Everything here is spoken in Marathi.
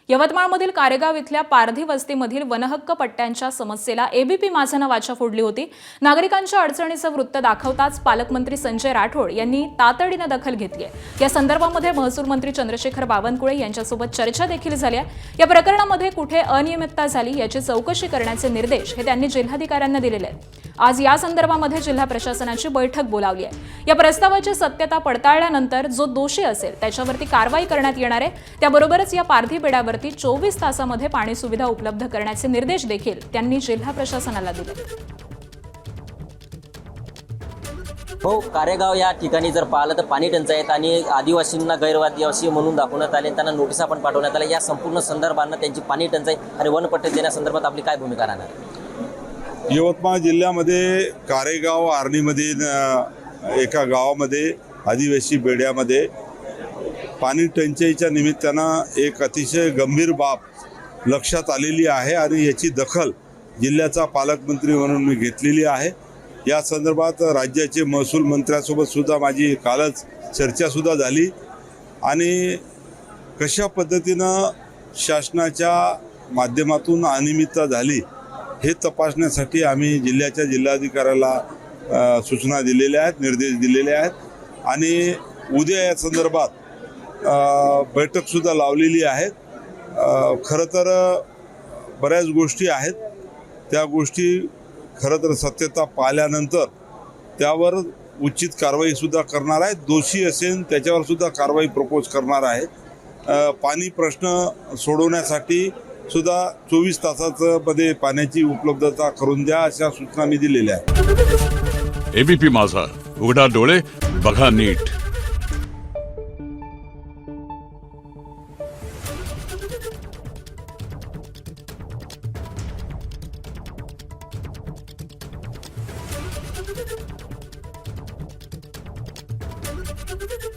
यवतमाळमधील कारेगाव इथल्या पारधी वस्तीमधील वनहक्क पट्ट्यांच्या समस्येला एबीपी माझानं वाचा फोडली होती। नागरिकांच्या अडचणीचं वृत्त दाखवताच पालकमंत्री संजय राठोड यांनी तातडीने दखल घेतली आहे। या संदर्भामध्ये महसूल मंत्री चंद्रशेखर बावनकुळे यांच्यासोबत चर्चा देखील झाली आहे। या प्रकरणामध्ये कुठे अनियमितता झाली याची चौकशी करण्याचे निर्देश हे त्यांनी जिल्हाधिकाऱ्यांना दिलेले आहेत। आज या संदर्भामध्ये जिल्हा प्रशासनाची बैठक बोलावली आहे। या प्रस्तावाची सत्यता पडताळल्यानंतर जो दोषी असेल त्याच्यावरती कारवाई करण्यात येणार आहे। त्याबरोबरच या पारधी बेड्यावरती 24 तासामध्ये पाणी सुविधा उपलब्ध करण्याचे निर्देश देखील त्यांनी जिल्हा प्रशासनाला दिले। हो, कारेगाव या ठिकाणी जर पाहिलं तर पाणी टंचाई आहेत आणि आदिवासींना गैरआदिवासी म्हणून दाखवण्यात आले, त्यांना नोटिसा पण पाठवण्यात आल्या। या संपूर्ण संदर्भांना त्यांची पाणी टंचाई आणि वनपट्टे देण्यासंदर्भात आपली काय भूमिका राहणार? यवतमाळ जिल्ह्यामध्ये कारेगाव आर्णीमध्ये एका गावामध्ये आदिवासी बेड्यामध्ये पाणी टंचाईच्या निमित्तानं एक अतिशय गंभीर बाब लक्षात आलेली आहे आणि याची दखल जिल्ह्याचा पालकमंत्री म्हणून मी घेतलेली आहे। या संदर्भात राज्याचे महसूल मंत्र्यांसोबत सुद्धा माझी कालच चर्चासुद्धा झाली आणि कशा पद्धतीनं शासनाच्या माध्यमातून अनियमितता झाली हे तपासण्यासाठी आम्ही जिल्ह्याच्या जिल्हाधिकाऱ्याला सूचना दिलेल्या आहेत, निर्देश दिलेले आहेत आणि उद्या या संदर्भात बैठकसुद्धा लावलेली आहे। खरं तर बऱ्याच गोष्टी आहेत, त्या गोष्टी खरं तर सत्यता पाहिल्यानंतर त्यावर उचित कारवाईसुद्धा करणार आहेत। दोषी असेल त्याच्यावर सुद्धा कारवाई प्रपोज करणार आहे। पाणी प्रश्न सोडवण्यासाठी सुद्धा 24 तासाचं मध्ये पाण्याची उपलब्धता करून द्या अशा सूचना मी दिलेल्या आहेत। एबीपी माझा, उघडा डोळे बघा नीट। Thank you.